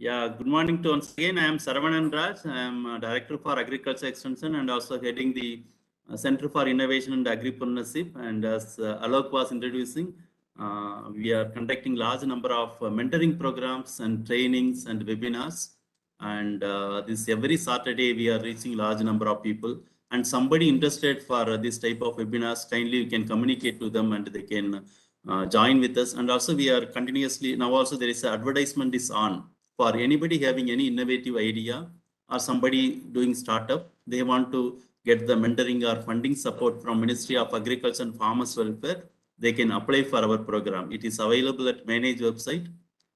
Yeah, good morning to once again. I am Saravanan Raj. I am Director for Agriculture Extension and also heading the Center for Innovation and Agripreneurship. And as Alok was introducing, we are conducting large number of mentoring programs and trainings and webinars. And this every Saturday we are reaching large number of people. And somebody interested for this type of webinars, kindly you can communicate to them and they can join with us. And also we are continuously, now also there is an advertisement is on. For anybody having any innovative idea or somebody doing startup, they want to get the mentoring or funding support from Ministry of Agriculture and Farmers Welfare, they can apply for our program. It is available at Manage website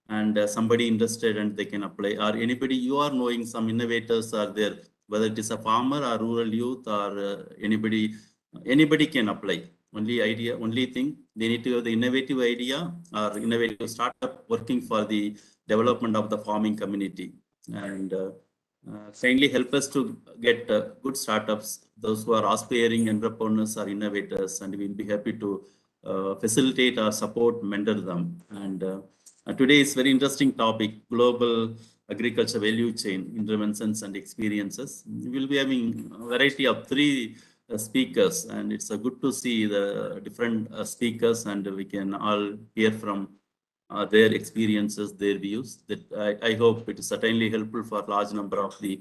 and somebody interested and they can apply, or anybody you are knowing some innovators are there, whether it is a farmer or rural youth or anybody can apply. Only thing, they need to have the innovative idea or innovative startup working for the development of the farming community, and kindly help us to get good startups, those who are aspiring entrepreneurs or innovators, and we'll be happy to facilitate or support, mentor them. And today is very interesting topic, global agriculture value chain interventions and experiences. We will be having a variety of three speakers, and it's good to see the different speakers, and we can all hear from their experiences, their views. That I hope it is certainly helpful for a large number of the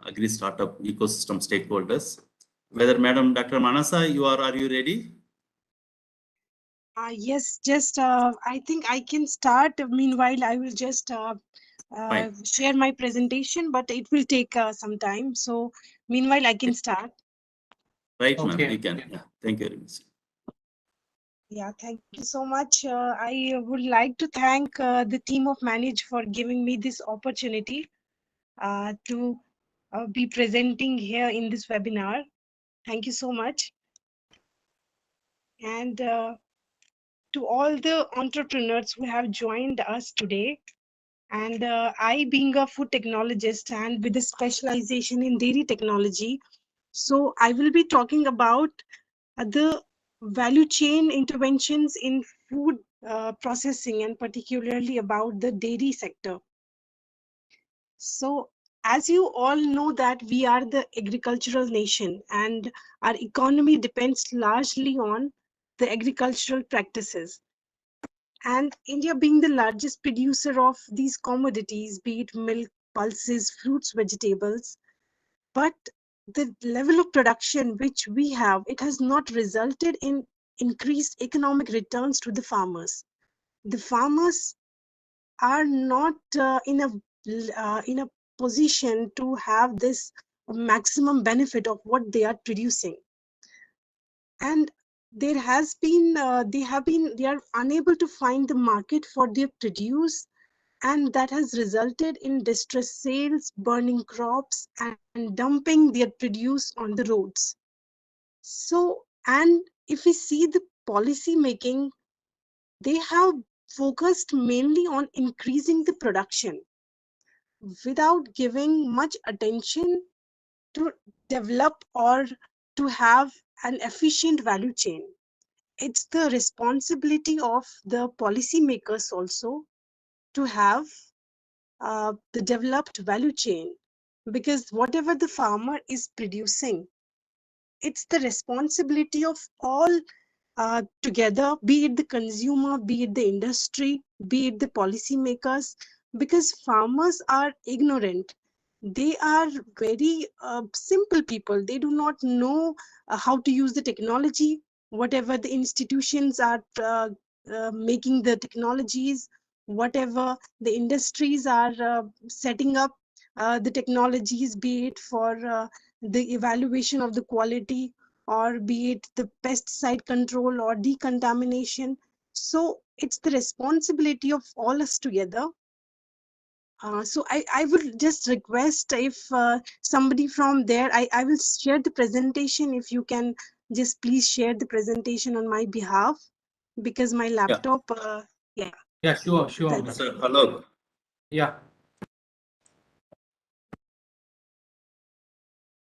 agri startup ecosystem stakeholders. Whether Madam Dr. Manasa, are you ready? Yes, just I think I can start. Meanwhile, I will just share my presentation, but it will take some time. So meanwhile, I can start. Right, okay, ma'am, you can. Yeah, thank you very much. Yeah, thank you so much. I would like to thank the team of Manage for giving me this opportunity to be presenting here in this webinar. Thank you so much. And to all the entrepreneurs who have joined us today. And I, being a food technologist and with a specialization in dairy technology, so I will be talking about the value chain interventions in food processing, and particularly about the dairy sector. So as you all know that we are the agricultural nation and our economy depends largely on the agricultural practices. And India being the largest producer of these commodities, be it milk, pulses, fruits, vegetables, but the level of production which we have, it has not resulted in increased economic returns to the farmers. The farmers are not in a position to have this maximum benefit of what they are producing. And there has been they are unable to find the market for their produce, and that has resulted in distressed sales, burning crops, and dumping their produce on the roads. So, and if we see the policy making, they have focused mainly on increasing the production without giving much attention to develop or to have an efficient value chain. It's the responsibility of the policymakers also to have the developed value chain, because whatever the farmer is producing, it's the responsibility of all together, be it the consumer, be it the industry, be it the policymakers, because farmers are ignorant. They are very simple people. They do not know how to use the technology, whatever the institutions are making the technologies, whatever the industries are setting up the technologies, be it for the evaluation of the quality, or be it the pesticide control or decontamination. So it's the responsibility of all us together. So I would just request if somebody from there, I will share the presentation. If you can just please share the presentation on my behalf, because my laptop, yeah. Yeah, sure. Sir, hello. Yeah.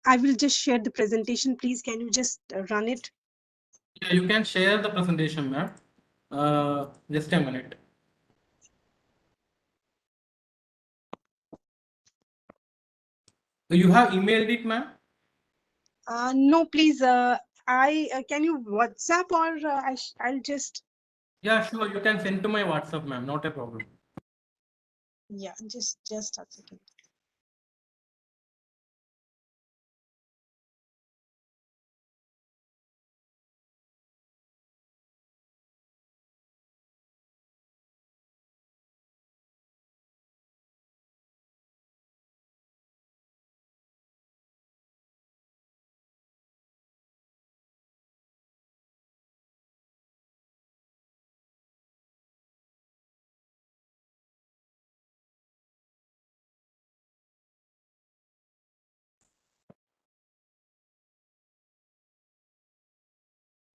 I will just share the presentation. Please, can you just run it? Yeah, you can share the presentation, ma'am. Just a minute. You have emailed it, ma'am? No, please. Can you WhatsApp or I'll just. Yeah, sure. You can send to my WhatsApp, ma'am. Not a problem. Yeah, just a second.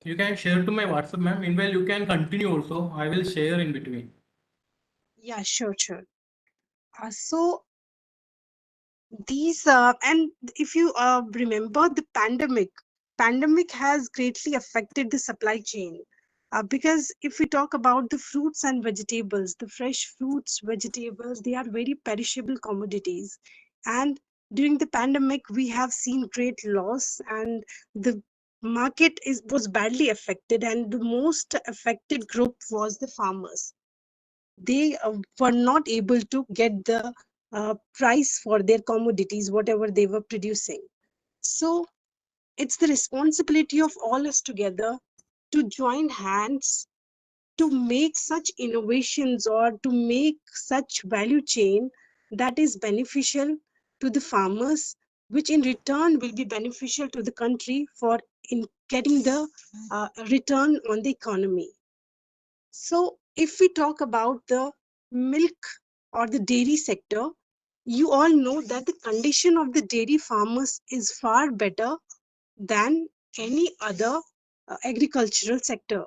You can share to my WhatsApp, ma'am. Meanwhile, you can continue also. I will share in between. Yeah, sure. So these and if you remember the pandemic has greatly affected the supply chain, because if we talk about the fruits and vegetables, the fresh fruits, vegetables, they are very perishable commodities, and during the pandemic we have seen great loss, and the market was badly affected, and the most affected group was the farmers. They were not able to get the price for their commodities, whatever they were producing. So it's the responsibility of all us together to join hands to make such innovations or to make such value chain that is beneficial to the farmers, which in return will be beneficial to the country for in getting the return on the economy. So, if we talk about the milk or the dairy sector, you all know that the condition of the dairy farmers is far better than any other agricultural sector.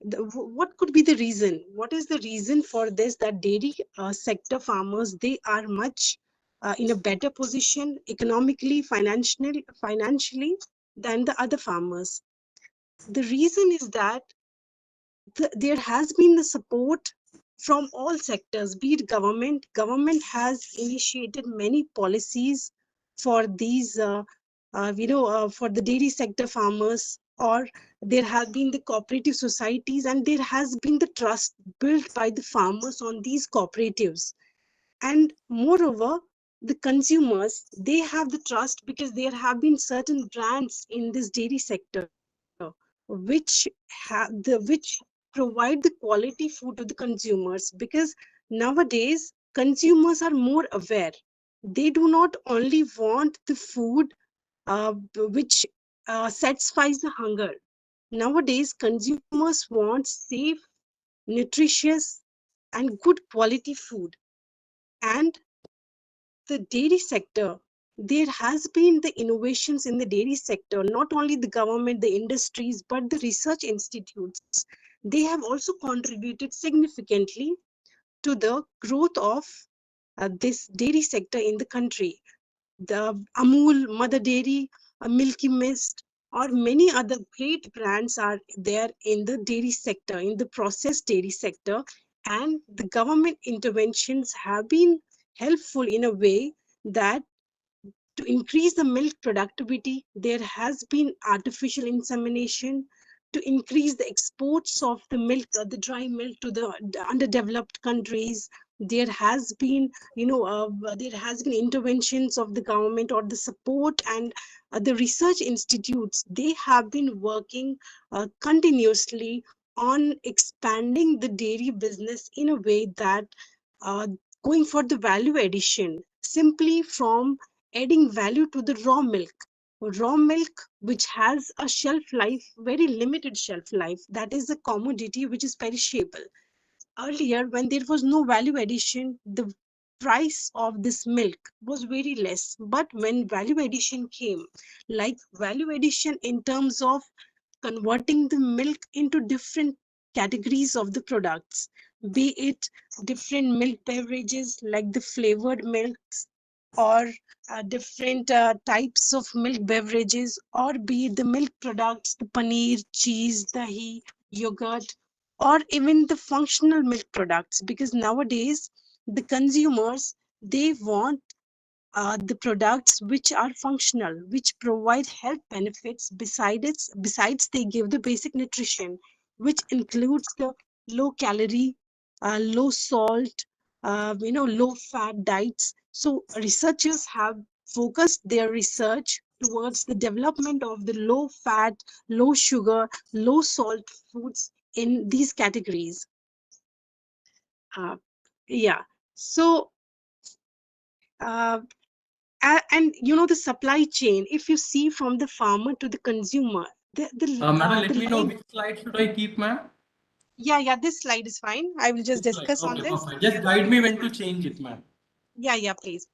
What could be the reason? What is the reason for this? That dairy sector farmers, they are much in a better position economically, financially than the other farmers. The reason is that there has been the support from all sectors, be it government. Government has initiated many policies for these, for the dairy sector farmers, or there have been the cooperative societies, and there has been the trust built by the farmers on these cooperatives. And moreover, the consumers, they have the trust because there have been certain brands in this dairy sector which which provide the quality food to the consumers, because nowadays consumers are more aware. They do not only want the food which satisfies the hunger. Nowadays consumers want safe, nutritious, and good quality food. And the dairy sector, there has been the innovations in the dairy sector, not only the government, the industries, but the research institutes. They have also contributed significantly to the growth of this dairy sector in the country. The Amul, Mother Dairy, Milky Mist, or many other great brands are there in the dairy sector, in the processed dairy sector. And the government interventions have been helpful in a way that to increase the milk productivity, there has been artificial insemination. To increase the exports of the milk, the dry milk to the underdeveloped countries, there has been, there has been interventions of the government or the support, and the research institutes. They have been working continuously on expanding the dairy business in a way that uh, going for the value addition simply from adding value to the raw milk which has a shelf life, very limited shelf life, that is a commodity which is perishable. Earlier, when there was no value addition, the price of this milk was very less. But when value addition came, like value addition in terms of converting the milk into different categories of the products, be it different milk beverages like the flavored milks, or different types of milk beverages, or be it the milk products, the paneer, cheese, dahi, yogurt, or even the functional milk products. Because nowadays the consumers, they want the products which are functional, which provide health benefits. Besides they give the basic nutrition, which includes the low calorie, low salt, low fat diets. So researchers have focused their research towards the development of the low fat, low sugar, low salt foods in these categories. Yeah. So and the supply chain, if you see from the farmer to the consumer, Madam, let the me know line. which slide should I keep, ma'am? Yeah, this slide is fine. I will just This slide. discuss on Okay, this. perfect. Just guide me when to change it, ma'am. Yeah, please.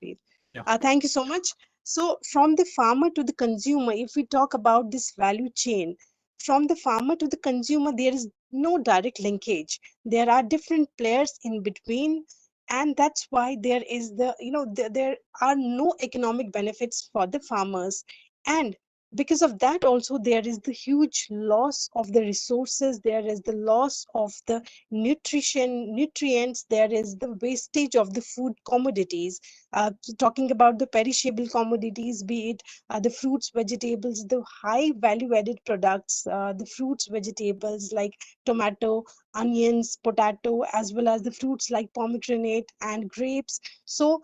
Yeah. Thank you so much. So from the farmer to the consumer, if we talk about this value chain, from the farmer to the consumer, there is no direct linkage. There are different players in between, and that's why there is there are no economic benefits for the farmers. And because of that also, there is the huge loss of the resources, there is the loss of the nutrients, there is the wastage of the food commodities. Talking about the perishable commodities, be it the fruits, vegetables, the high value added products, the fruits, vegetables like tomato, onions, potato, as well as the fruits like pomegranate and grapes. So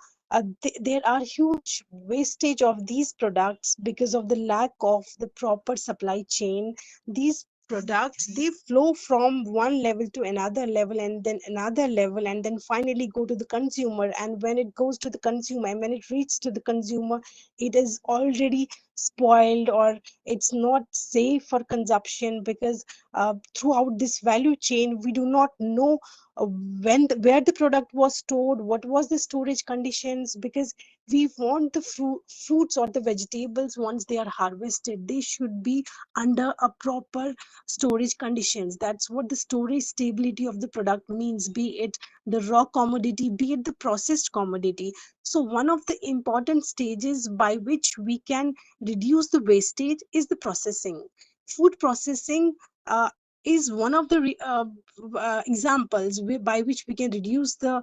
there are huge wastage of these products because of the lack of the proper supply chain. These products, they flow from one level to another level, and then another level, and then finally go to the consumer. And when it goes to the consumer, and when it reaches to the consumer, it is already spoiled, or it's not safe for consumption, because throughout this value chain we do not know where the product was stored, what was the storage conditions, because we want the fruits or the vegetables, once they are harvested, they should be under a proper storage conditions. That's what the storage stability of the product means, be it the raw commodity, be it the processed commodity. So one of the important stages by which we can reduce the wastage is the processing. Food processing is one of the examples by which we can reduce the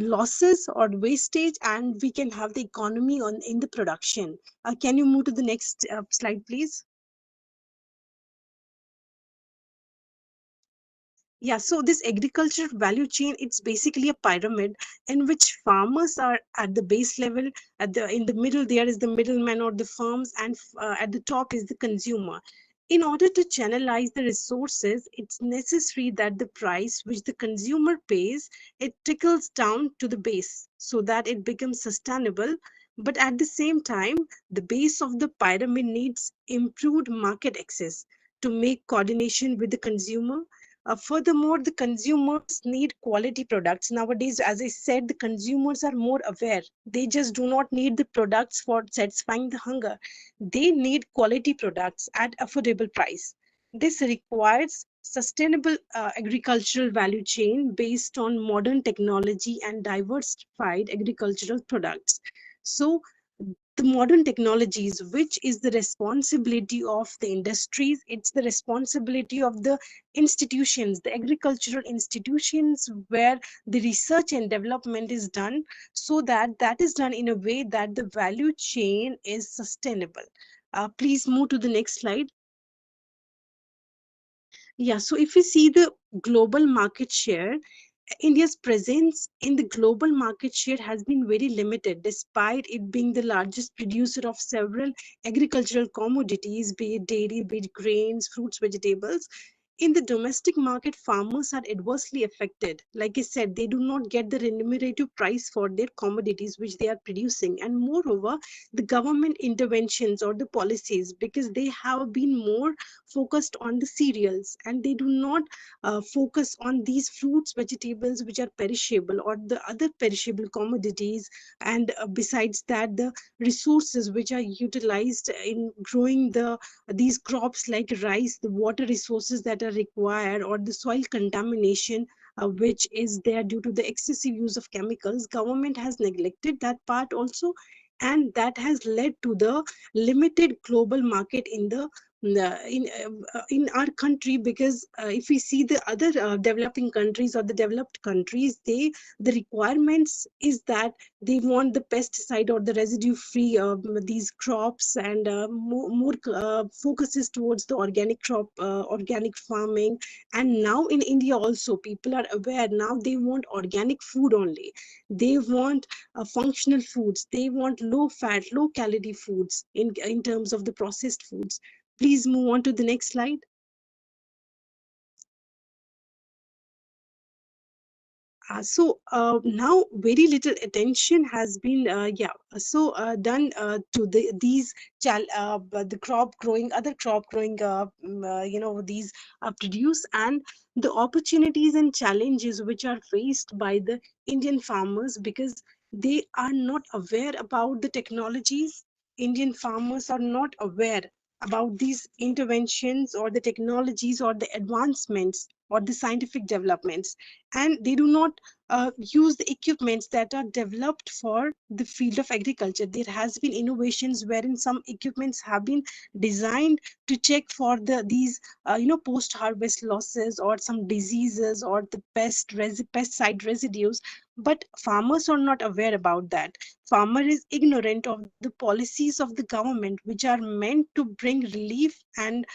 losses or wastage, and we can have the economy in the production. Can you move to the next slide, please? Yeah, so this agriculture value chain, it's basically a pyramid in which farmers are at the base level. In the middle, there is the middleman or the farms, and at the top is the consumer. In order to channelize the resources, it's necessary that the price which the consumer pays, it trickles down to the base so that it becomes sustainable. But at the same time, the base of the pyramid needs improved market access to make coordination with the consumer. Furthermore, the consumers need quality products. Nowadays, as I said, the consumers are more aware. They just do not need the products for satisfying the hunger. They need quality products at affordable price. This requires sustainable agricultural value chain based on modern technology and diversified agricultural products. So the modern technologies, which is the responsibility of the industries, it's the responsibility of the institutions, the agricultural institutions, where the research and development is done, so that that is done in a way that the value chain is sustainable. Please move to the next slide. Yeah, so if we see the global market share, India's presence in the global market share has been very limited, despite it being the largest producer of several agricultural commodities, be it dairy, be it grains, fruits, vegetables. In the domestic market, farmers are adversely affected. Like I said, they do not get the remunerative price for their commodities which they are producing. And moreover, the government interventions or the policies, because they have been more focused on the cereals, and they do not focus on these fruits, vegetables which are perishable, or the other perishable commodities. And besides that, the resources which are utilized in growing these crops like rice, the water resources that are required, or the soil contamination which is there due to the excessive use of chemicals. Government has neglected that part also, and that has led to the limited global market in the in our country, because if we see the other developing countries or the developed countries, the requirements is that they want the pesticide or the residue free these crops, and more focuses towards the organic crop, organic farming. And now in India also, people are aware now, they want organic food only. They want functional foods. They want low fat, low calorie foods in terms of the processed foods. Please move on to the next slide. Now very little attention has been done to these the crop growing, other crop growing these produce, and the opportunities and challenges which are faced by the Indian farmers, because they are not aware about the technologies. Indian farmers are not aware about these interventions or the technologies or the advancements or the scientific developments, and they do not use the equipments that are developed for the field of agriculture. There has been innovations wherein some equipments have been designed to check for these post harvest losses or some diseases or the pesticide residues, but farmers are not aware about that. Farmer is ignorant of the policies of the government which are meant to bring relief and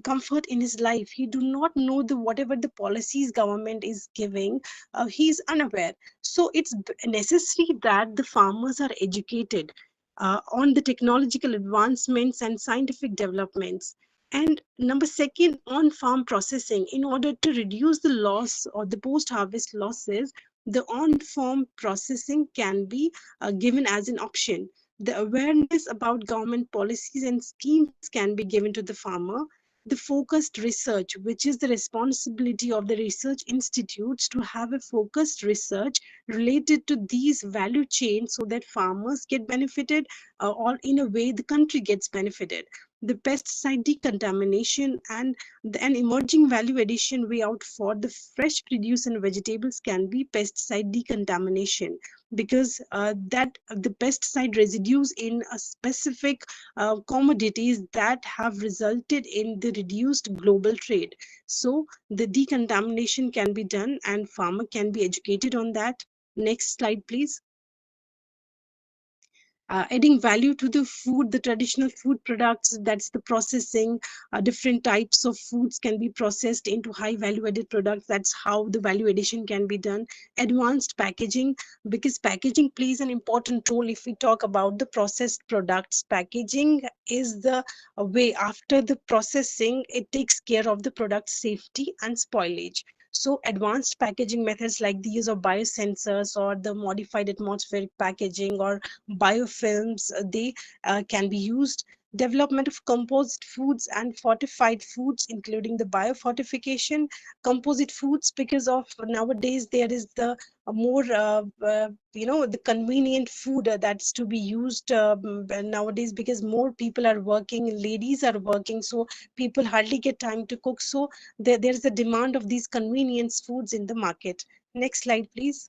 comfort in his life. He do not know the whatever the policies government is giving. He is unaware. So it's necessary that the farmers are educated on the technological advancements and scientific developments. And number second, on farm processing, in order to reduce the loss or the post harvest losses, the on farm processing can be given as an option. The awareness about government policies and schemes can be given to the farmer. The focused research, which is the responsibility of the research institutes to have a focused research related to these value chains, so that farmers get benefited, or in a way the country gets benefited. The pesticide decontamination and an emerging value addition way out for the fresh produce and vegetables can be pesticide decontamination, because that the pesticide residues in a specific commodities that have resulted in the reduced global trade. So the decontamination can be done and farmer can be educated on that. Next slide, please. Adding value to the food, the traditional food products, that's the processing. Different types of foods can be processed into high value added products. That's how the value addition can be done. Advanced packaging, because packaging plays an important role. If we talk about the processed products, packaging is the way after the processing, it takes care of the product safety and spoilage. So advanced packaging methods like the use of biosensors or the modified atmospheric packaging or biofilms, they can be used. Development of composite foods and fortified foods, including the biofortification. Composite foods, because of nowadays there is the more the convenient food that's to be used nowadays, because more people are working, ladies are working, so people hardly get time to cook. So there's a demand of these convenience foods in the market. Next slide, please.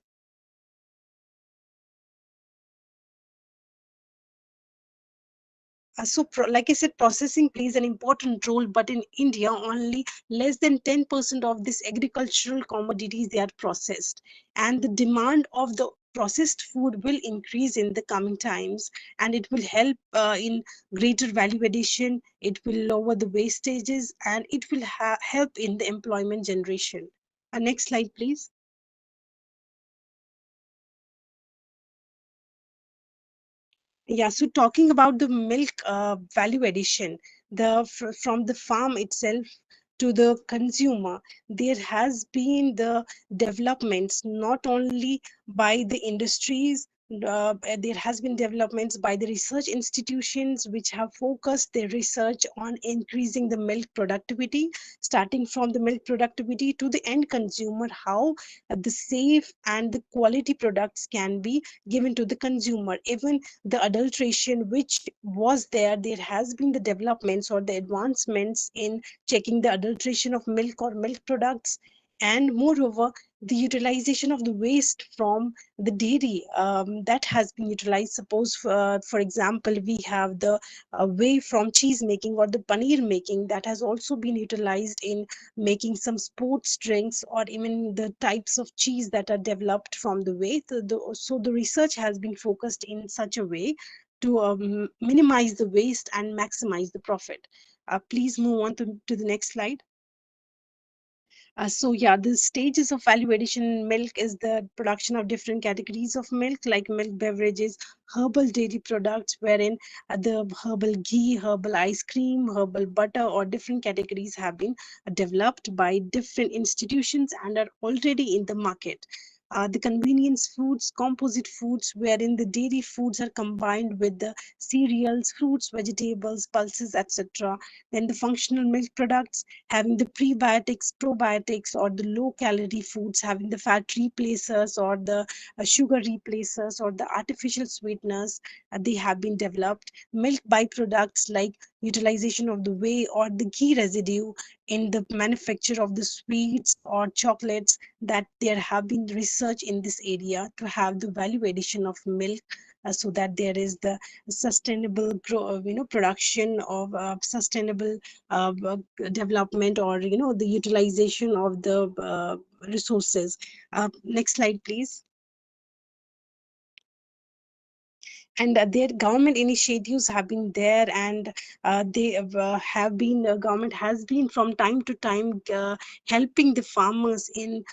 Like I said, processing plays an important role, but in India, only less than 10% of this agricultural commodities, they are processed. And the demand of the processed food will increase in the coming times, and it will help in greater value addition, it will lower the wastages, and it will help in the employment generation. Next slide, please. Yeah, so talking about the milk value addition, from the farm itself to the consumer, there has been the developments not only by the industries. There has been developments by the research institutions which have focused their research on increasing the milk productivity, starting from the milk productivity to the end consumer, how the safe and the quality products can be given to the consumer. Even the adulteration which was there has been the developments or the advancements in checking the adulteration of milk or milk products. And moreover, the utilization of the waste from the dairy that has been utilized. Suppose, for example, we have the whey from cheese making or the paneer making that has also been utilized in making some sports drinks, or even the types of cheese that are developed from the whey. So the research has been focused in such a way to minimize the waste and maximize the profit. Please move on to the next slide. So yeah, the stages of value addition in milk is the production of different categories of milk, like milk beverages, herbal dairy products, wherein the herbal ghee, herbal ice cream, herbal butter, or different categories have been developed by different institutions and are already in the market. The convenience foods, composite foods, wherein the dairy foods are combined with the cereals, fruits, vegetables, pulses, etc. Then the functional milk products, having the prebiotics, probiotics, or the low calorie foods, having the fat replacers or the sugar replacers or the artificial sweeteners, they have been developed. Milk byproducts like utilization of the whey or the ghee residue in the manufacture of the sweets or chocolates, that there have been research in this area to have the value addition of milk, so that there is the sustainable production of sustainable development, or the utilization of the resources. Next slide, please. And their government initiatives have been there, and they have been government has been from time to time helping the farmers in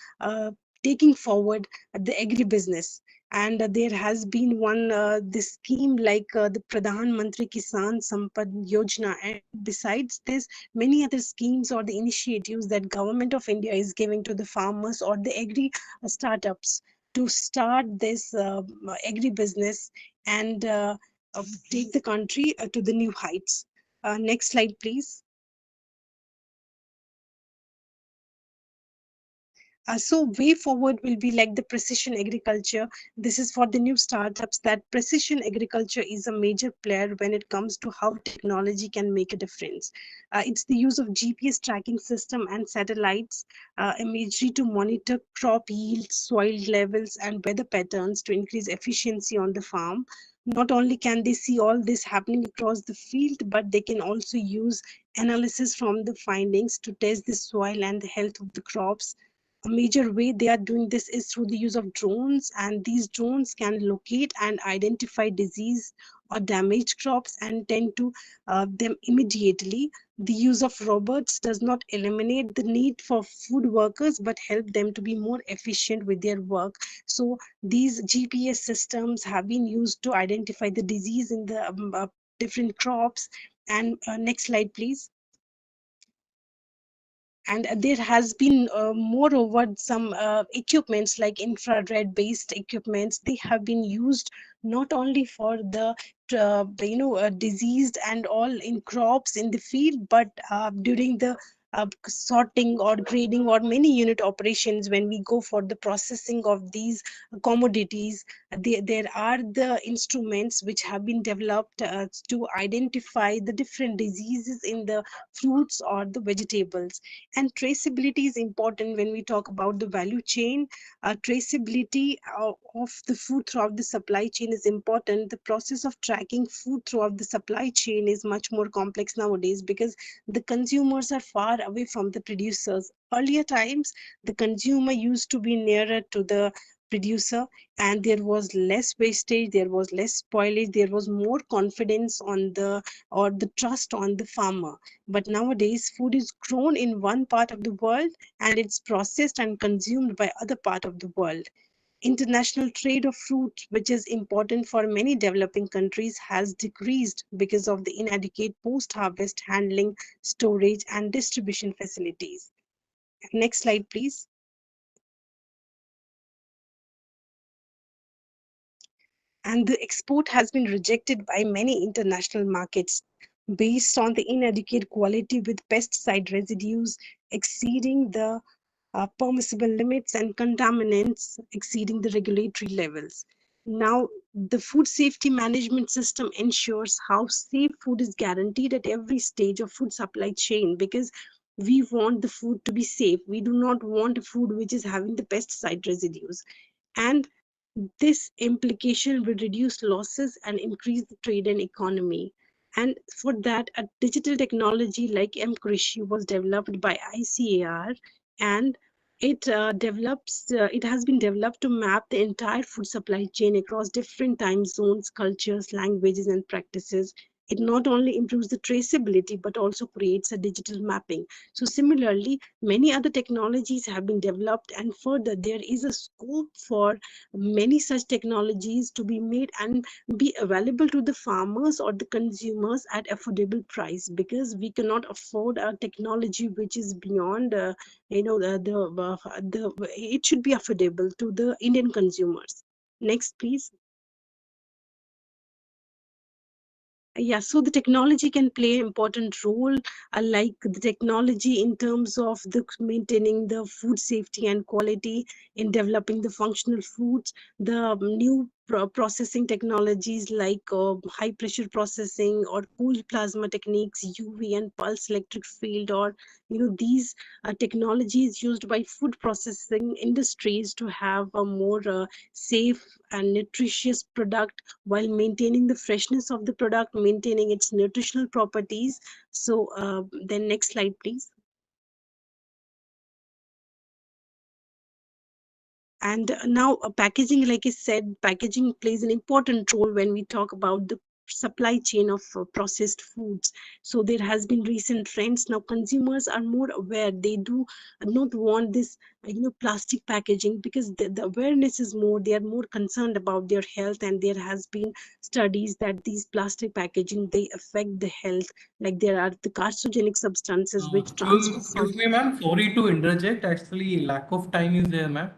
taking forward the agribusiness. And there has been one this scheme like the Pradhan Mantri Kisan Sampad Yojana, and besides this, many other schemes or the initiatives that government of India is giving to the farmers or the agri startups to start this agribusiness and take the country to the new heights. Next slide, please. So way forward will be like the precision agriculture. This is for the new startups, that precision agriculture is a major player when it comes to how technology can make a difference. It's the use of GPS tracking system and satellites imagery to monitor crop yields, soil levels, and weather patterns to increase efficiency on the farm. Not only can they see all this happening across the field, but they can also use analysis from the findings to test the soil and the health of the crops. A major way they are doing this is through the use of drones, and these drones can locate and identify disease or damaged crops and tend to them immediately. The use of robots does not eliminate the need for food workers, but help them to be more efficient with their work. So these GPS systems have been used to identify the disease in the different crops. And next slide, please. And there has been moreover some equipments like infrared based equipments. They have been used not only for the diseased and all in crops in the field, but during the sorting or grading or many unit operations, when we go for the processing of these commodities, there are the instruments which have been developed to identify the different diseases in the fruits or the vegetables. And traceability is important when we talk about the value chain. Traceability of the food throughout the supply chain is important. The process of tracking food throughout the supply chain is much more complex nowadays, because the consumers are far away from the producers. Earlier times, the consumer used to be nearer to the producer, and there was less wastage, there was less spoilage, there was more confidence on the or the trust on the farmer. But nowadays, food is grown in one part of the world and it's processed and consumed by other part of the world. International trade of fruit, which is important for many developing countries, has decreased because of the inadequate post-harvest handling, storage, and distribution facilities. Next slide, please. And the export has been rejected by many international markets based on the inadequate quality, with pesticide residues exceeding the permissible limits and contaminants exceeding the regulatory levels. Now, the food safety management system ensures how safe food is guaranteed at every stage of food supply chain, because we want the food to be safe. We do not want a food which is having the pesticide residues. And this implication will reduce losses and increase the trade and economy. And for that, a digital technology like M-Krishi was developed by ICAR, and it has been developed to map the entire food supply chain across different time zones, cultures, languages, and practices. It not only improves the traceability but also creates a digital mapping. So similarly, many other technologies have been developed, and further there is a scope for many such technologies to be made and be available to the farmers or the consumers at affordable price, because we cannot afford a technology which is beyond it should be affordable to the Indian consumers. Next please. Yeah, so the technology can play an important role, like the technology in terms of the maintaining the food safety and quality, in developing the functional foods, the new processing technologies like high pressure processing or cooled plasma techniques, UV and pulse electric field, or these technologies used by food processing industries to have a more safe and nutritious product while maintaining the freshness of the product, maintaining its nutritional properties. So then next slide, please. And now packaging, like I said, packaging plays an important role when we talk about the supply chain of processed foods. So there has been recent trends. Now consumers are more aware. They do not want this plastic packaging, because the awareness is more. They are more concerned about their health, and there has been studies that these plastic packaging, they affect the health. Like there are the carcinogenic substances which transfer from. Excuse me, ma'am. Sorry to interject. Actually, lack of time is there, ma'am.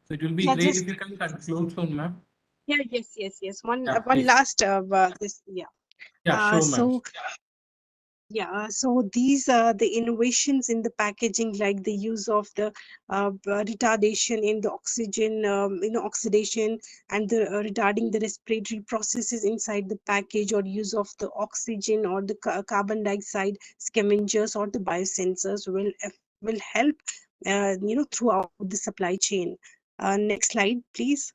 So it will be Yeah, great if just you can conclude soon, ma'am. yeah, yes. One Yeah, one please. last this yeah. Yeah, sure, ma'am. So yeah, so these are the innovations in the packaging, like the use of the retardation in the oxygen, oxidation, and the retarding the respiratory processes inside the package, or use of the oxygen or the carbon dioxide scavengers or the biosensors will help, throughout the supply chain. Next slide, please.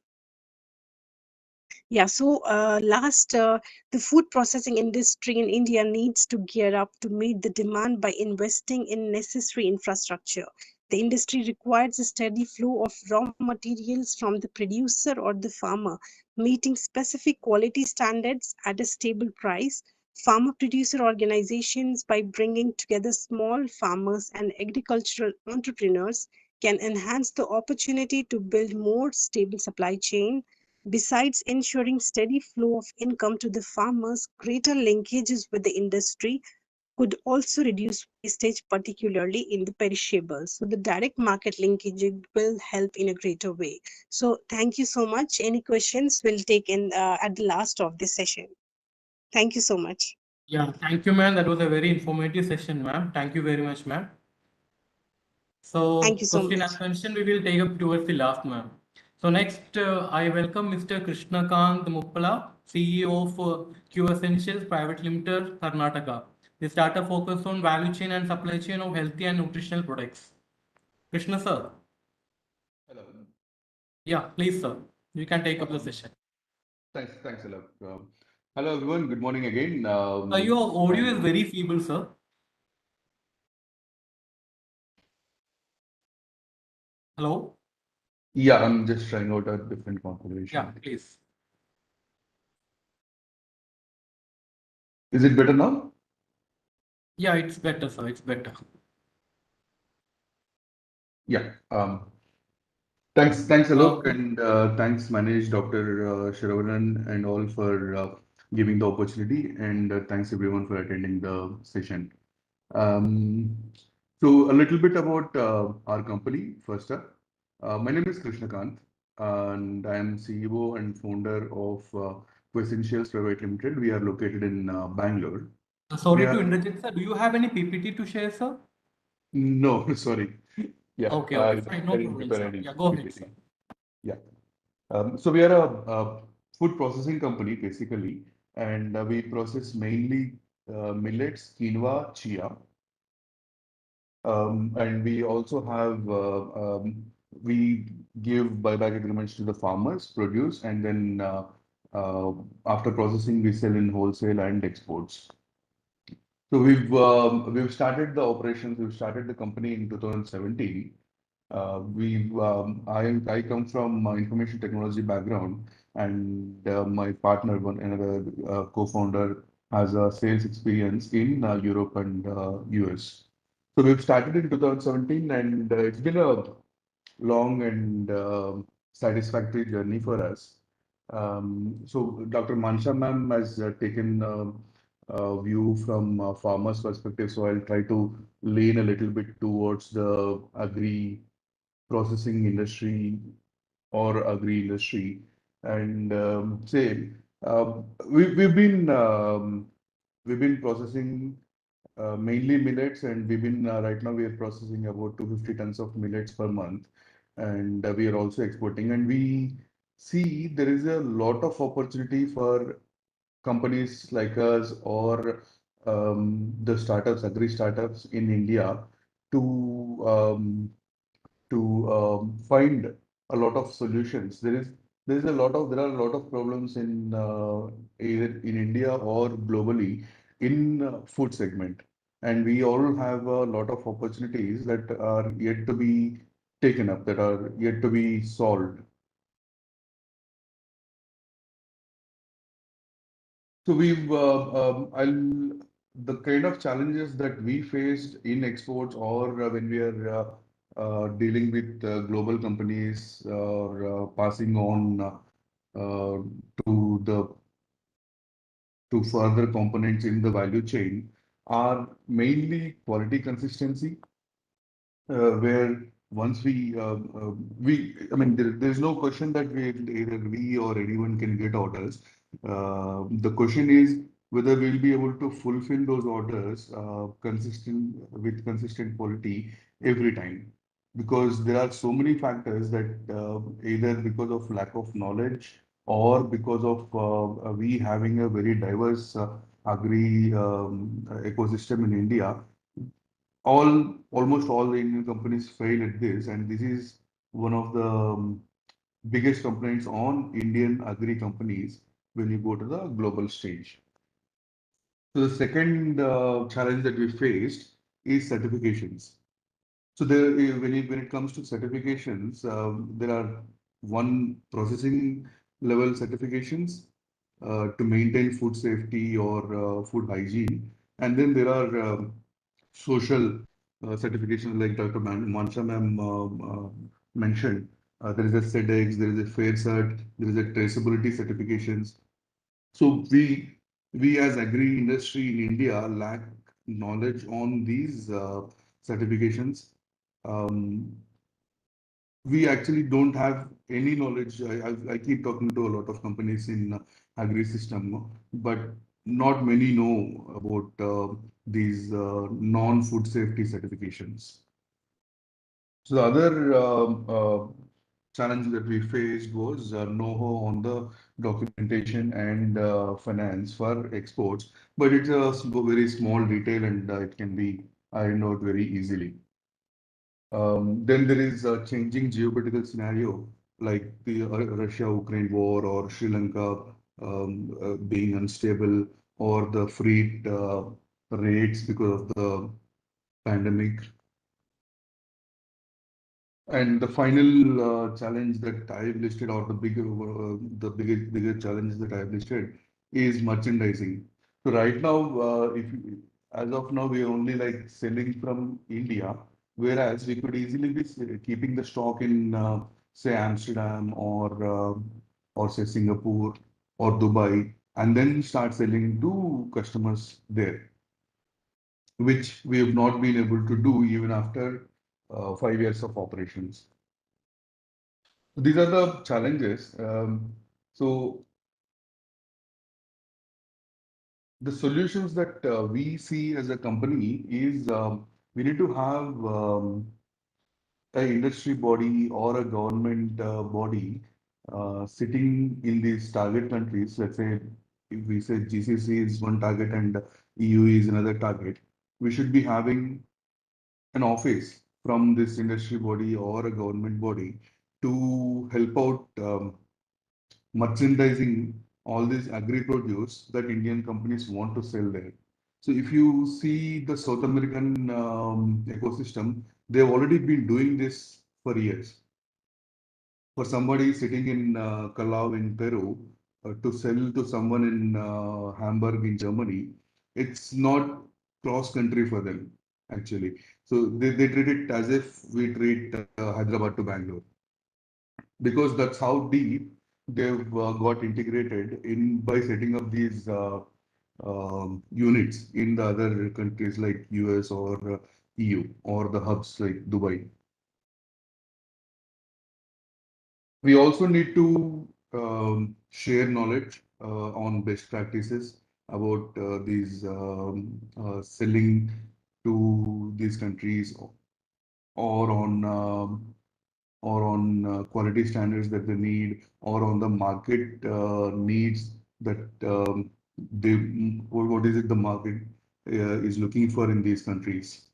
Yeah, so the food processing industry in India needs to gear up to meet the demand by investing in necessary infrastructure. The industry requires a steady flow of raw materials from the producer or the farmer, meeting specific quality standards at a stable price. Farmer producer organizations, by bringing together small farmers and agricultural entrepreneurs, can enhance the opportunity to build more stable supply chain. Besides ensuring steady flow of income to the farmers, greater linkages with the industry could also reduce wastage, particularly in the perishables. So the direct market linkage will help in a greater way. So thank you so much. Any questions we'll take in at the last of this session. Thank you so much. Yeah, thank you, ma'am. That was a very informative session, ma'am. Thank you very much, ma'am. Thank So, you so question much. as mentioned, we will take up towards the last, ma'am. So next, I welcome Mr. Krishnakant Muppala, CEO of Q Essentials Private Limited, Karnataka. The startup focus on value chain and supply chain of healthy and nutritional products. Krishna, sir. Hello. Yeah, please, sir. You can take up the Um, session. thanks, Alok. Hello, everyone. Good morning again. Your audio is And very feeble, sir. Hello? yeah, I'm just trying out a different Yeah, configuration. please. Is it better now? Yeah, it's better, sir. It's better. Yeah. Thanks, Uh, Alok, and thanks, Manish, Dr. Sharavanan, and all for giving the opportunity, and thanks everyone for attending the session. Um, so a little bit about our company first up. My name is Krishnakant, and I am CEO and founder of Essentials Private Limited. We are located in Bangalore. We sorry to are interject, sir. Do you have any PPT to share, sir? no, sorry. Yeah, Okay, I, okay, fine. I No didn't problem, prepare sir. any Yeah, go ahead, sir. PPT. Yeah. So we are a food processing company basically, and we process mainly millets, quinoa, chia. And we also have we give buyback agreements to the farmers, produce, and then uh, after processing, we sell in wholesale and exports. So we've started the operations. We've started the company in 2017. I come from information technology background, and my partner, one another co-founder, has a sales experience in Europe and US. So we've started in 2017, and it's been a long and satisfactory journey for us. So Dr. Mansha ma'am has taken a view from a farmer's perspective. So I'll try to lean a little bit towards the agri processing industry or agri industry. And say we've been processing mainly millets, and we've been right now we are processing about 250 tons of millets per month, and we are also exporting. And we see there is a lot of opportunity for companies like us or the startups, agri startups in India to find a lot of solutions. There are a lot of problems in either in India or globally in food segment, and we all have a lot of opportunities that are yet to be taken up, that are yet to be solved. So the kind of challenges that we faced in exports or when we are dealing with global companies or passing on uh, to the to further components in the value chain are mainly quality consistency, where once I mean, there's no question that either we or anyone can get orders. The question is whether we'll be able to fulfill those orders with consistent quality every time. Because there are so many factors that either because of lack of knowledge or because of we having a very diverse agri ecosystem in India, almost all the Indian companies fail at this, and this is one of the biggest complaints on Indian agri companies when you go to the global stage. So the second challenge that we faced is certifications. So when it comes to certifications, there are one processing level certifications to maintain food safety or food hygiene, and then there are social certifications like Dr. Mansha ma'am mentioned. There is a SEDEX, there is a FAIR cert, there is a traceability certifications. So we as agri industry in India lack knowledge on these certifications. Um, we actually don't have any knowledge. I keep talking to a lot of companies in agri system, but not many know about these non-food safety certifications. So the other challenge that we faced was know-how on the documentation and finance for exports, but it's a very small detail, and it can be ironed out very easily. Then there is a changing geopolitical scenario like the Russia-Ukraine war or Sri Lanka being unstable or the freight rates because of the pandemic. And the final challenge that I've listed, or the bigger challenge that I've listed, is merchandising. So right now, as of now, we are only like selling from India, whereas we could easily be keeping the stock in, say, Amsterdam or say Singapore or Dubai, and then start selling to customers there, which we have not been able to do even after 5 years of operations. These are the challenges. So the solutions that we see as a company is we need to have an industry body or a government body sitting in these target countries. Let's say if we say GCC is one target and EU is another target, we should be having an office from this industry body or a government body to help out merchandising all this agri produce that Indian companies want to sell there. So if you see the South American ecosystem, they've already been doing this for years. For somebody sitting in Callao in Peru to sell to someone in Hamburg in Germany, it's not cross country for them actually. So they treat it as if we treat Hyderabad to Bangalore, because that's how deep they've got integrated in by setting up these units in the other countries like US or EU or the hubs like Dubai. We also need to share knowledge on best practices about these selling to these countries or on quality standards that they need, or on the market needs that they what is it the market is looking for in these countries.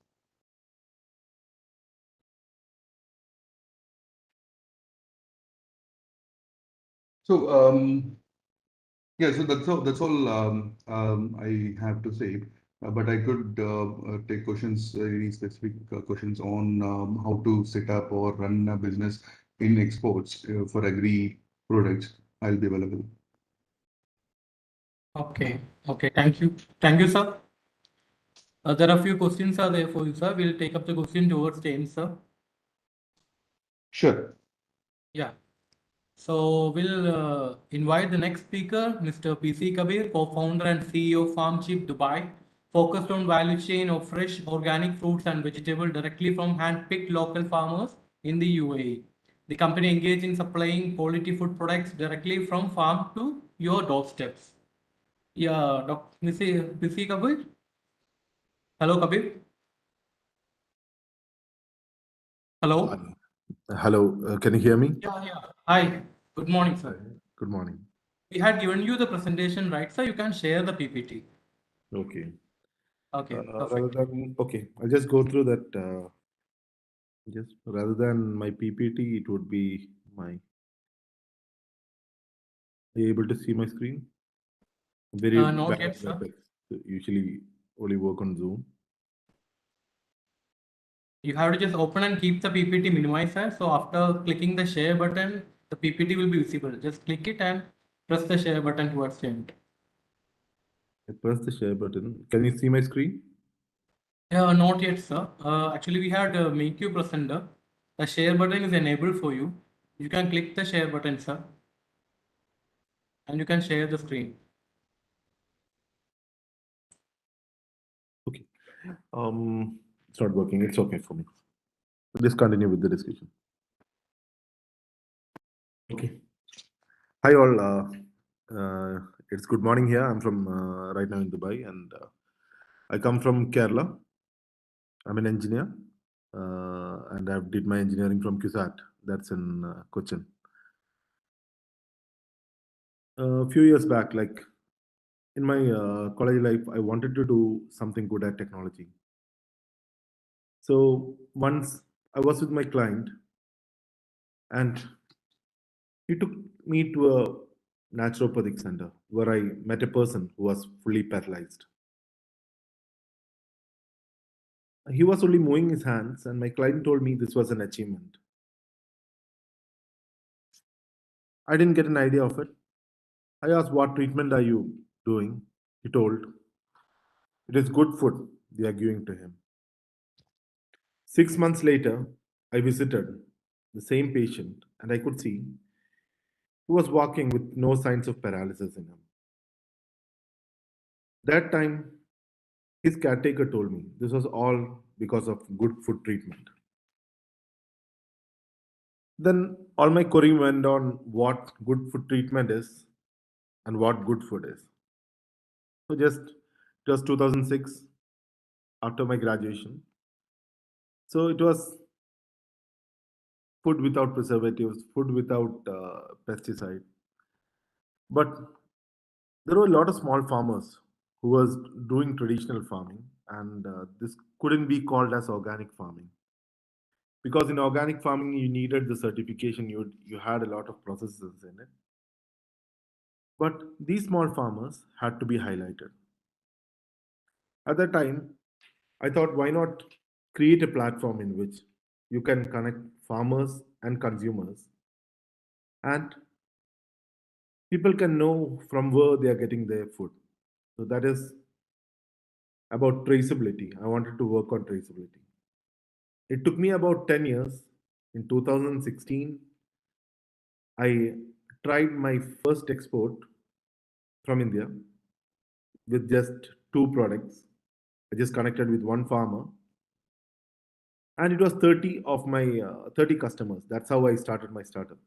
So yeah, so that's all I have to say. But I could take questions, any specific questions on how to set up or run a business in exports for agri products. I'll be available. Okay. Okay. Thank you, sir. There are a few questions are there for you, sir. We'll take up the question towards the end, sir. Sure. Yeah. So we'll invite the next speaker, Mr. PC Kabir, co-founder and CEO of Farm Chip Dubai, focused on value chain of fresh organic fruits and vegetables directly from hand-picked local farmers in the UAE. The company engaged in supplying quality food products directly from farm to your doorsteps. Yeah, Dr. PC Kabir. Hello, Kabir. Hello. Hello, can you hear me? Yeah. Hi. Good morning, sir. Good morning. We had given you the presentation, right, sir? You can share the PPT. Okay. Okay, Rather perfect. than, okay, I'll just go through that. Just rather than my PPT, it would be my. Are you able to see my screen? Very Not bad yet, at sir. Webex. Usually only work on Zoom. You have to just open and keep the PPT minimized, sir. So after clicking the share button, the PPT will be visible. Just click it and press the share button towards the end. I press the share button. Can you see my screen? Not yet, sir. Actually, we had make you presenter. The share button is enabled for you. You can click the share button, sir. And you can share the screen. Okay. It's not working. It's okay for me. Just continue with the discussion. Okay. Hi all. It's good morning here. I'm from right now in Dubai, and I come from Kerala. I'm an engineer, and I did my engineering from CUSAT. That's in Cochin. A few years back, like in my college life, I wanted to do something good at technology. So once I was with my client, and he took me to a naturopathic center where I met a person who was fully paralyzed. He was only moving his hands, and my client told me this was an achievement. I didn't get an idea of it. I asked, "What treatment are you doing?" He told, "It is good food they are giving to him." 6 months later, I visited the same patient, and I could see he was walking with no signs of paralysis in him. That time, his caretaker told me this was all because of good food treatment. Then all my query went on what good food treatment is and what good food is. So just 2006 after my graduation. So it was food without preservatives, food without pesticide. But there were a lot of small farmers who was doing traditional farming and this couldn't be called as organic farming. Because in organic farming, you needed the certification, you had a lot of processes in it. But these small farmers had to be highlighted. At that time, I thought, why not create a platform in which you can connect farmers and consumers, and people can know from where they are getting their food. So that is about traceability. I wanted to work on traceability. It took me about 10 years. In 2016, I tried my first export from India with just 2 products. I just connected with one farmer, and it was 30 of my 30 customers. That's how I started my startup.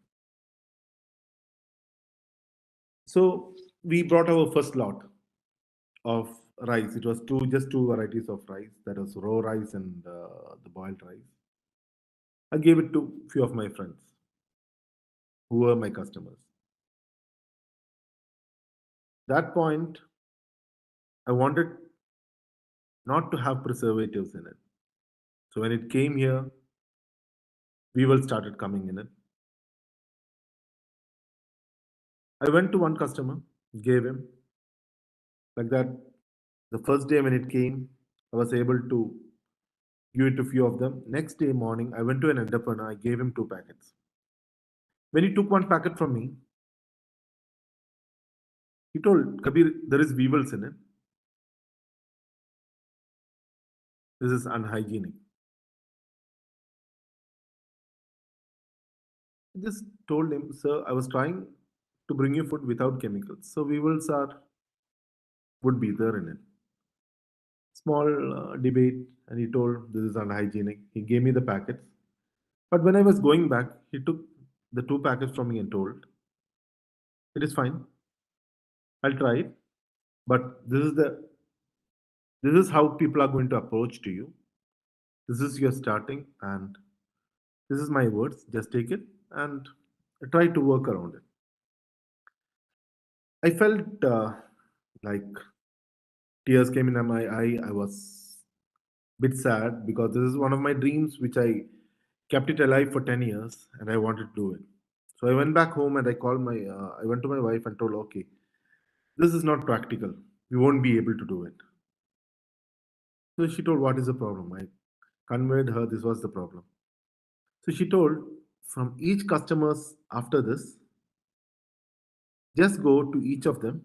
So we brought our first lot of rice. It was just two varieties of rice. That was raw rice and the boiled rice. I gave it to a few of my friends who were my customers. That point, I wanted not to have preservatives in it. So when it came here, weevils started coming in it. I went to one customer, gave him. Like that, the first day when it came, I was able to give it to a few of them. Next day morning, I went to an entrepreneur, I gave him 2 packets. When he took 1 packet from me, he told, Kabir, there is weevils in it. This is unhygienic. I just told him, sir, I was trying to bring you food without chemicals. So weevils would be there in it. Small debate, and he told this is unhygienic. He gave me the packets. But when I was going back, he took the 2 packets from me and told, it is fine. I'll try it. But this is how people are going to approach to you. This is your starting, and this is my words. Just take it and try to work around it. I felt like tears came in my eye. I was a bit sad because this is one of my dreams which I kept it alive for 10 years and I wanted to do it. So I went back home and I went to my wife and told, okay, this is not practical. We won't be able to do it. So she told, what is the problem? I conveyed her this was the problem. So she told, from each customers after this, just go to each of them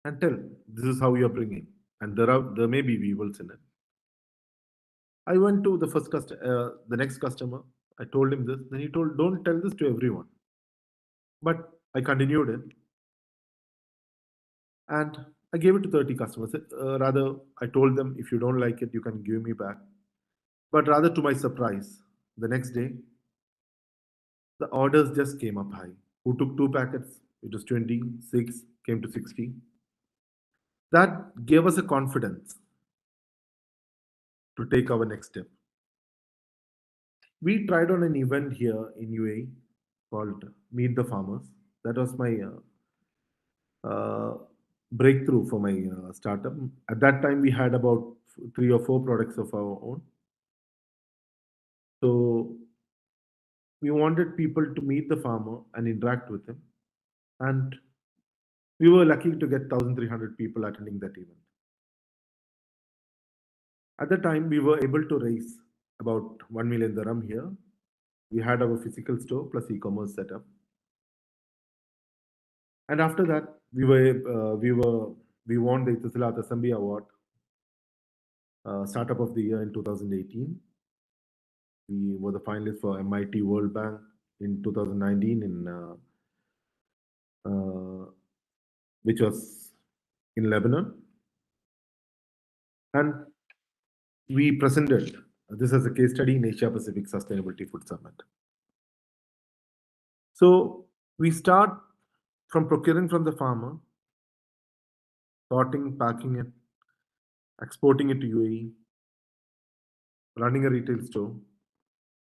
and tell this is how you're bringing, and there may be weevils in it. I went to the next customer. I told him this. Then he told, don't tell this to everyone. But I continued it, and I gave it to 30 customers. Rather, I told them, if you don't like it, you can give me back. But rather, to my surprise, the next day, the orders just came up high. Who took 2 packets? It was 20, 6 came to 60. That gave us a confidence to take our next step. We tried on an event here in UAE called Meet the Farmers. That was my breakthrough for my startup. At that time, we had about 3 or 4 products of our own. So we wanted people to meet the farmer and interact with him. And we were lucky to get 1,300 people attending that event. At the time, we were able to raise about 1 million dirham here. We had our physical store plus e-commerce setup. And after that, we won the Ittisalat Assembly Award, Startup of the Year in 2018. We were the finalists for MIT World Bank in 2019 which was in Lebanon. And we presented this as a case study in Asia Pacific Sustainability Food Summit. So we start from procuring from the farmer, sorting, packing it, exporting it to UAE, running a retail store,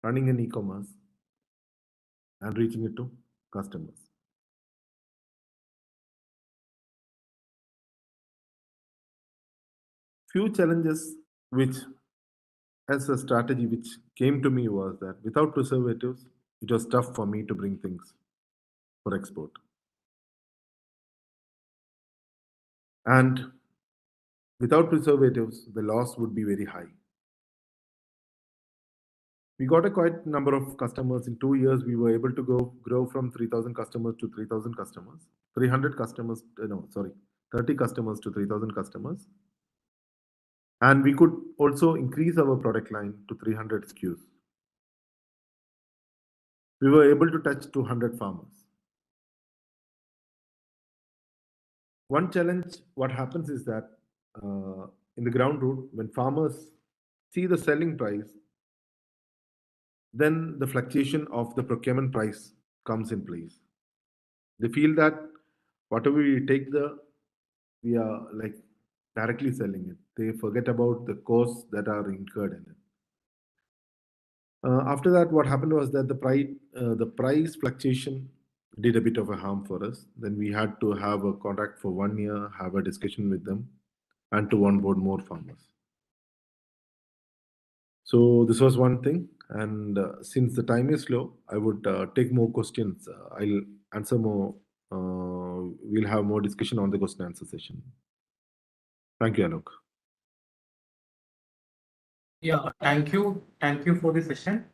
running an e-commerce, and reaching it to customers. Few challenges which, as a strategy, which came to me was that without preservatives, it was tough for me to bring things for export. And without preservatives, the loss would be very high. We got a quite number of customers. In 2 years, we were able to grow from 3,000 customers to 3,000 customers, 300 customers, 30 customers to 3,000 customers. And we could also increase our product line to 300 SKUs. We were able to touch 200 farmers. One challenge, what happens is that in the ground root, when farmers see the selling price, then the fluctuation of the procurement price comes in place. They feel that whatever we take we are like directly selling it. They forget about the costs that are incurred in it. After that, what happened was that the price fluctuation did a bit of a harm for us. Then we had to have a contract for 1 year, have a discussion with them, and to onboard more farmers. So this was one thing. And since the time is low, I would take more questions. I'll answer more. We'll have more discussion on the question answer session. Thank you, Alok. Yeah, thank you. Thank you for the session.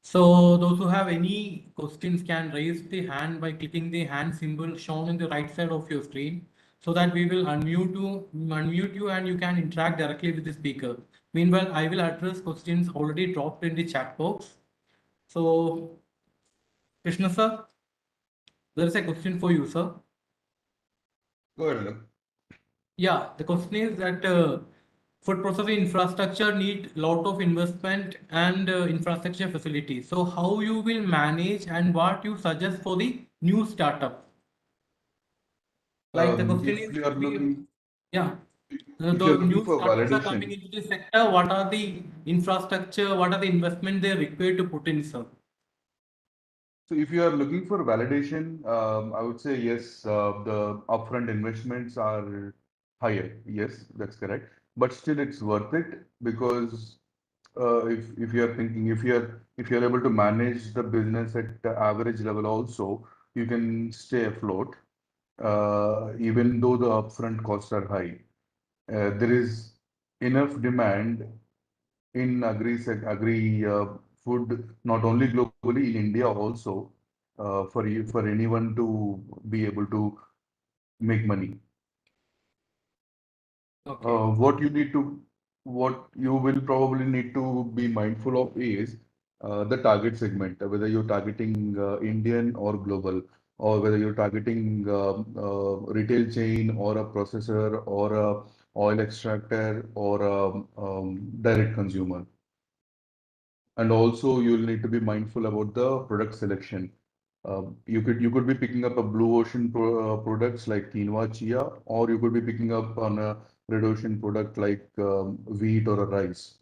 So those who have any questions can raise the hand by clicking the hand symbol shown on the right side of your screen, so that we will unmute you and you can interact directly with the speaker. Meanwhile, I will address questions already dropped in the chat box. So, Krishna sir, there is a question for you, sir. Go ahead, Alok. Yeah, the question is that food processing infrastructure need lot of investment and infrastructure facilities. So how you will manage and what you suggest for the new startup? Like the question If is, you are looking, yeah, if the you're looking new for startups are coming validation, into the sector. What are the infrastructure? What are the investment they require to put in, sir? so if you are looking for validation, I would say yes, the upfront investments are higher. Yes, that's correct. But still, it's worth it because if you are thinking, if you're able to manage the business at the average level also, you can stay afloat, even though the upfront costs are high. There is enough demand in agri food, not only globally, in India also, for anyone to be able to make money. Okay. What you will probably need to be mindful of is the target segment, whether you're targeting Indian or global, or whether you're targeting retail chain or a processor or a oil extractor or a direct consumer. And also you'll need to be mindful about the product selection. You could be picking up a blue ocean products like quinoa, chia, or you could be picking up on a red ocean product like wheat or a rice.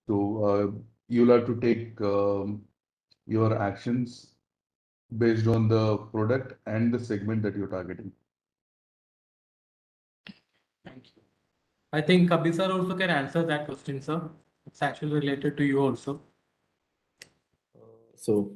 So you'll have to take your actions based on the product and the segment that you're targeting. Thank you. I think Kabir sir also can answer that question, sir. It's actually related to you also. So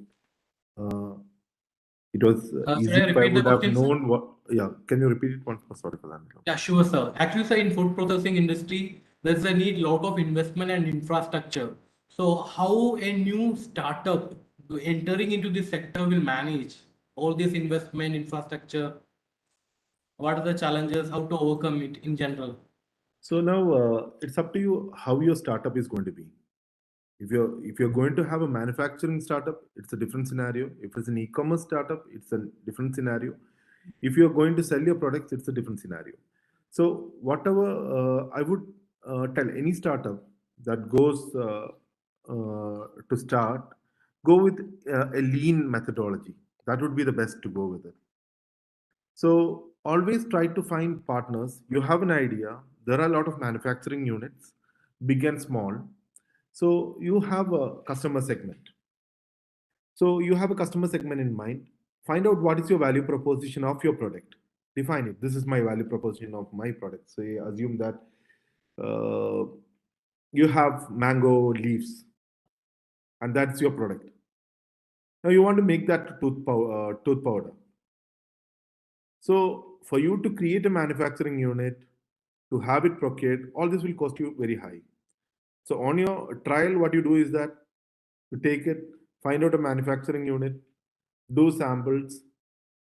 it was easy Should I if I repeat the would have question, sir? known what. Yeah, can you repeat it once more? Sorry for that. Yeah, sure, sir. Actually, sir, in food processing industry, there's a need lot of investment and infrastructure. So how a new startup entering into this sector will manage all this investment infrastructure? What are the challenges? How to overcome it in general? So now it's up to you how your startup is going to be. If you're going to have a manufacturing startup, it's a different scenario. If it's an e-commerce startup, it's a different scenario. If you're going to sell your products, it's a different scenario. So whatever I would tell any startup that goes to start, go with a lean methodology. That would be the best to go with it. So always try to find partners. You have an idea. There are a lot of manufacturing units, big and small. So you have a customer segment. So you have a customer segment in mind. Find out what is your value proposition of your product. define it. This is my value proposition of my product. Say, assume that you have mango leaves, and that's your product. Now you want to make that tooth powder. So for you to create a manufacturing unit, to have it procured, all this will cost you very high. So on your trial, what you do is that you take it, find out a manufacturing unit, do samples,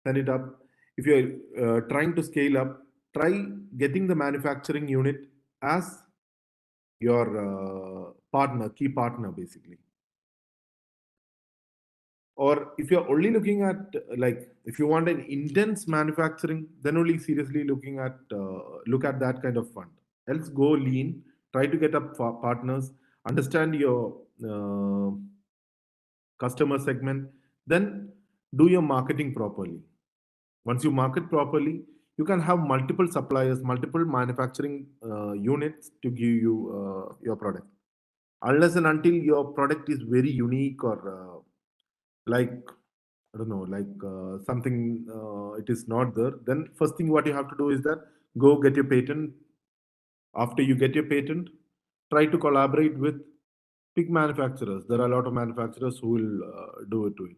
send it up. If you're trying to scale up, try getting the manufacturing unit as your partner, key partner, basically. Or if you're only looking at like if you want an intense manufacturing, then only seriously looking at look at that kind of fund. Else go lean, try to get up partners, understand your customer segment, then do your marketing properly. Once you market properly, you can have multiple suppliers, multiple manufacturing units to give you your product. Unless and until your product is very unique or like I don't know, like something it is not there, then first thing what you have to do is that go get your patent. After you get your patent, try to collaborate with big manufacturers. There are a lot of manufacturers who will do it to it.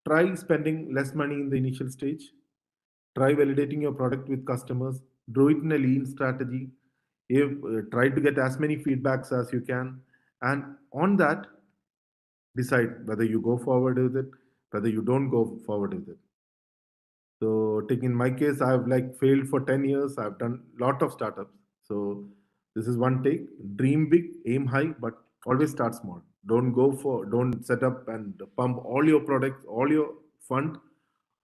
Try spending less money in the initial stage. Try validating your product with customers. Do it in a lean strategy. Try to get as many feedbacks as you can, and on that, decide whether you go forward with it, whether you don't go forward with it. So, taking my case, I've like failed for 10 years. I've done a lot of startups. So, this is one take. Dream big, aim high, but always start small. Don't set up and pump all your products, all your fund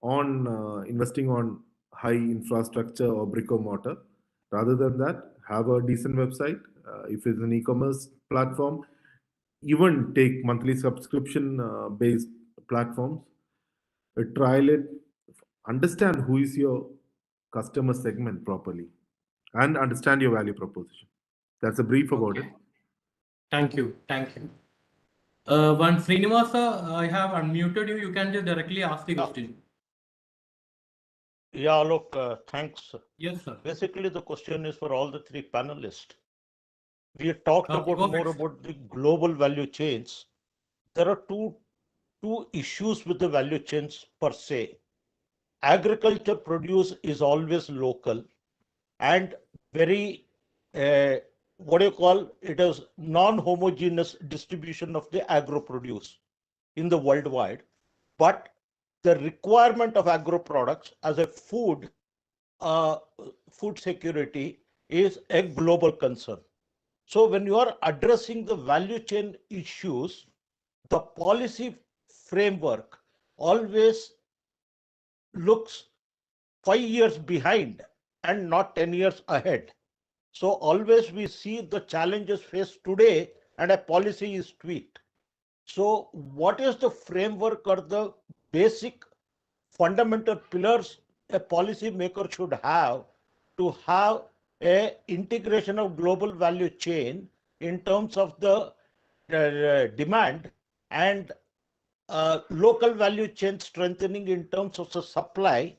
on investing on high infrastructure or brick or mortar. Rather than that, have a decent website. If it's an e-commerce platform, even take monthly subscription based platforms. Trial it, understand who is your customer segment properly, and understand your value proposition. That's a brief about it. Thank you. Thank you. Once Srinivasa, I have unmuted you. You can just directly ask the question. Yeah, look, thanks. Yes, sir. Basically, the question is for all the three panelists. We talked more about the global value chains. There are two issues with the value chains per se. Agriculture produce is always local and very, what do you call it, as non-homogeneous distribution of the agro produce in the worldwide. But the requirement of agro products as a food security is a global concern. So when you are addressing the value chain issues, the policy framework always looks 5 years behind and not 10 years ahead. So always we see the challenges faced today and a policy is tweaked. So what is the framework or the basic fundamental pillars a policy maker should have to have a integration of global value chain in terms of the demand and local value chain strengthening in terms of the supply?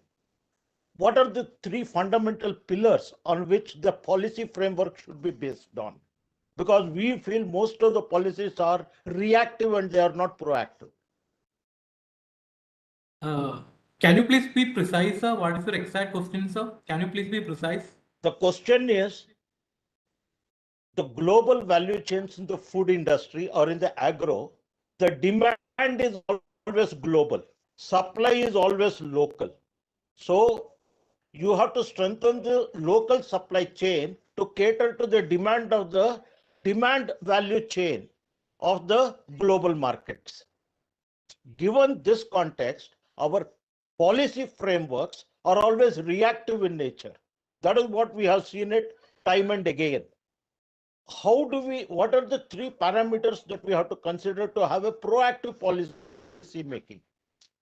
What are the three fundamental pillars on which the policy framework should be based on? Because we feel most of the policies are reactive and they are not proactive. Can you please be precise, sir? What is your exact question, sir? Can you please be precise? The question is, the global value chains in the food industry or in the agro, the demand is always global. Supply is always local. So you have to strengthen the local supply chain to cater to the demand of the demand value chain of the global markets. Given this context, our policy frameworks are always reactive in nature. That is what we have seen it time and again. What are the three parameters that we have to consider to have a proactive policy making?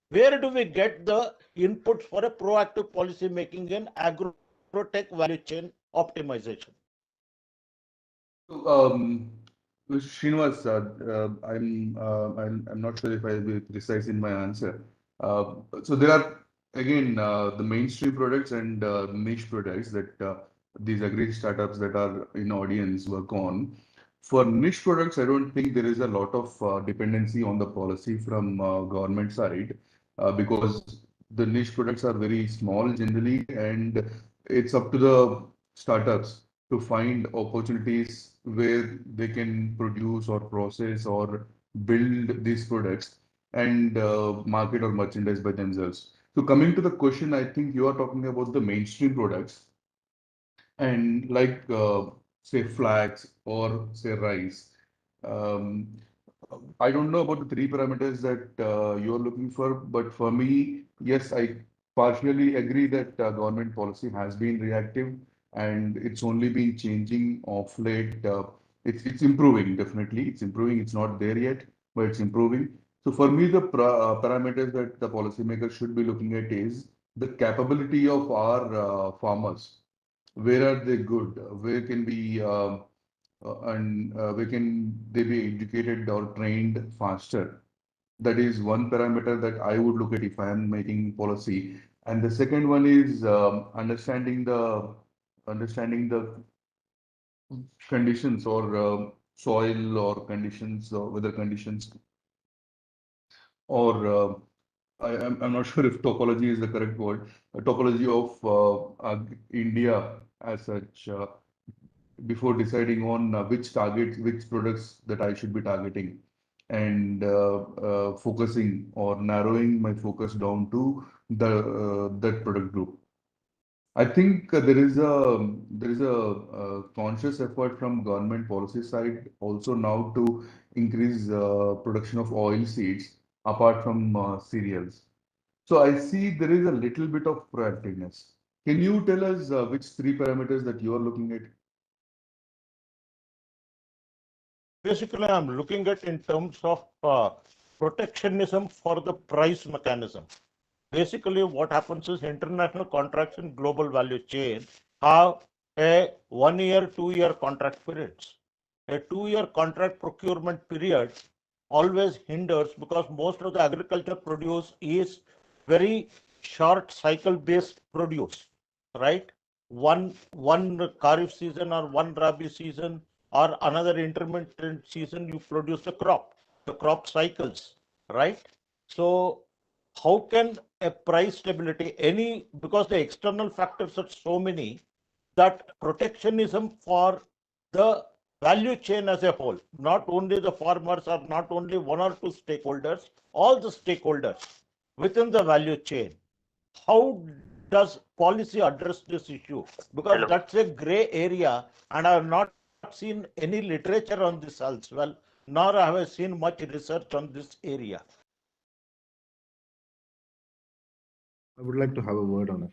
Where do we get the inputs for a proactive policy making in agro-tech value chain optimization? Srinivas, I'm not sure if I'll be precise in my answer. So there are again, the mainstream products and niche products that these agri startups that are in audience work on. For niche products, I don't think there is a lot of dependency on the policy from government side because the niche products are very small generally, and it's up to the startups to find opportunities where they can produce or process or build these products and market or merchandise by themselves. So coming to the question, I think you are talking about the mainstream products and like say flax or say rice. Um, I don't know about the three parameters that you're looking for, but for me, yes, I partially agree that government policy has been reactive and it's only been changing of late. It's improving, definitely. It's improving. It's not there yet, but it's improving. So for me, the parameters that the policymakers should be looking at is the capability of our farmers. Where are they good? Where can we and where can they be educated or trained faster? That is one parameter that I would look at if I am making policy. And the second one is understanding the conditions or soil or conditions or weather conditions or I'm not sure if topology is the correct word, topology of India as such. Before deciding on which products that I should be targeting and focusing or narrowing my focus down to that product group. I think there is a conscious effort from government policy side also now to increase production of oil seeds apart from cereals. So I see there is a little bit of proactiveness. Can you tell us which three parameters that you are looking at? Basically, I'm looking at in terms of protectionism for the price mechanism. Basically, what happens is international contracts in global value chain have a 1 year, 2 year contract periods. A 2 year contract procurement period always hinders because most of the agriculture produce is very short cycle based produce, right? One Kharif season or one Rabi season or another intermittent season, you produce the crop cycles, right? So how can a price stability because the external factors are so many that protectionism for the value chain as a whole, not only the farmers or not only one or two stakeholders, all the stakeholders within the value chain. How does policy address this issue? Because that's a gray area and I have not seen any literature on this as well, nor have I seen much research on this area. I would like to have a word on it.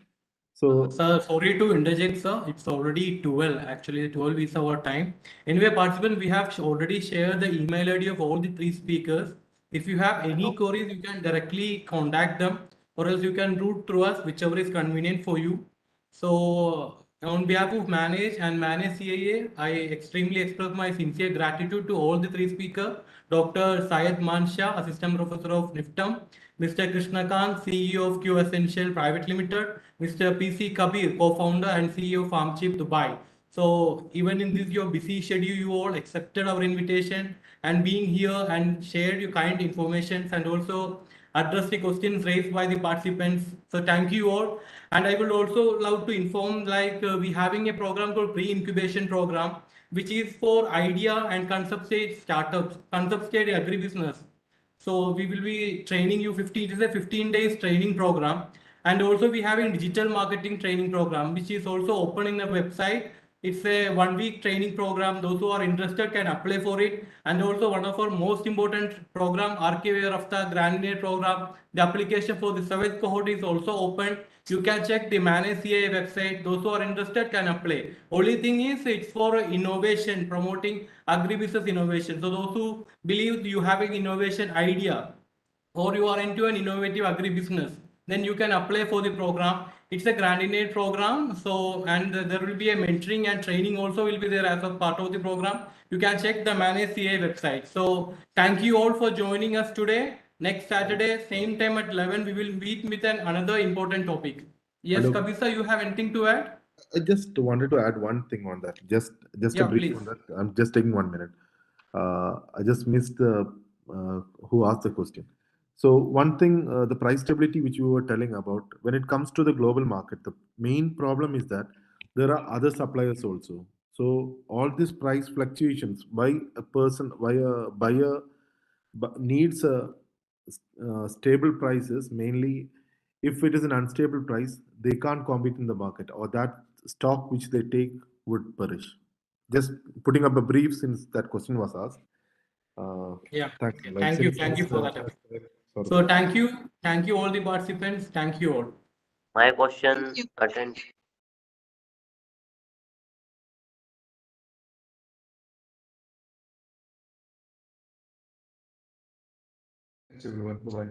So, sir, sorry to interject, sir. It's already 12. Actually, 12 is our time. Anyway, participants, we have already shared the email ID of all the three speakers. If you have any queries, you can directly contact them, or else you can route through us, whichever is convenient for you. So, on behalf of Manage and Manage CIA, I extremely express my sincere gratitude to all the three speakers, Dr. Syed Mansha, Assistant Professor of NIFTM, Mr. Krishnakant, CEO of Q Essential Private Limited, Mr. PC Kabir, co-founder and CEO of FarmChip Dubai. So even in this your busy schedule, you all accepted our invitation and being here and shared your kind information and also address the questions raised by the participants. So thank you all. And I would also love to inform we having a program called Pre-Incubation Program, which is for idea and concept stage startups, concept stage agribusiness. So we will be training you 15, it is a 15 days training program. And also we have a digital marketing training program, which is also open in the website. It's a 1 week training program. Those who are interested can apply for it. And also one of our most important program, RKVY-RAFTAAR Granulate program. The application for the 7th cohort is also open. You can check the Manage CA website. Those who are interested can apply. Only thing is it's for innovation, promoting agribusiness innovation. So those who believe you have an innovation idea or you are into an innovative agribusiness, then you can apply for the program. It's a granulate program. So, and there will be a mentoring and training also will be there as a part of the program. You can check the Manage CA website. So thank you all for joining us today. Next Saturday, same time at 11, we will meet with another important topic. Yes, Hello. Kabisa, you have anything to add? I just wanted to add one thing on that. Just Yeah, a brief please. on that. I'm just taking 1 minute. I just missed the who asked the question. So one thing, the price stability which you were telling about, when it comes to the global market, the main problem is that there are other suppliers also. So all these price fluctuations, why a person, why a buyer needs a stable prices, mainly if it is an unstable price, they can't compete in the market, or that stock which they take would perish. Just putting up a brief since that question was asked. Yeah. Thank you. Thank you. Thank you for that. Sorry. So thank you all the participants. Thank you all. My question attend. Thanks everyone. Bye-bye.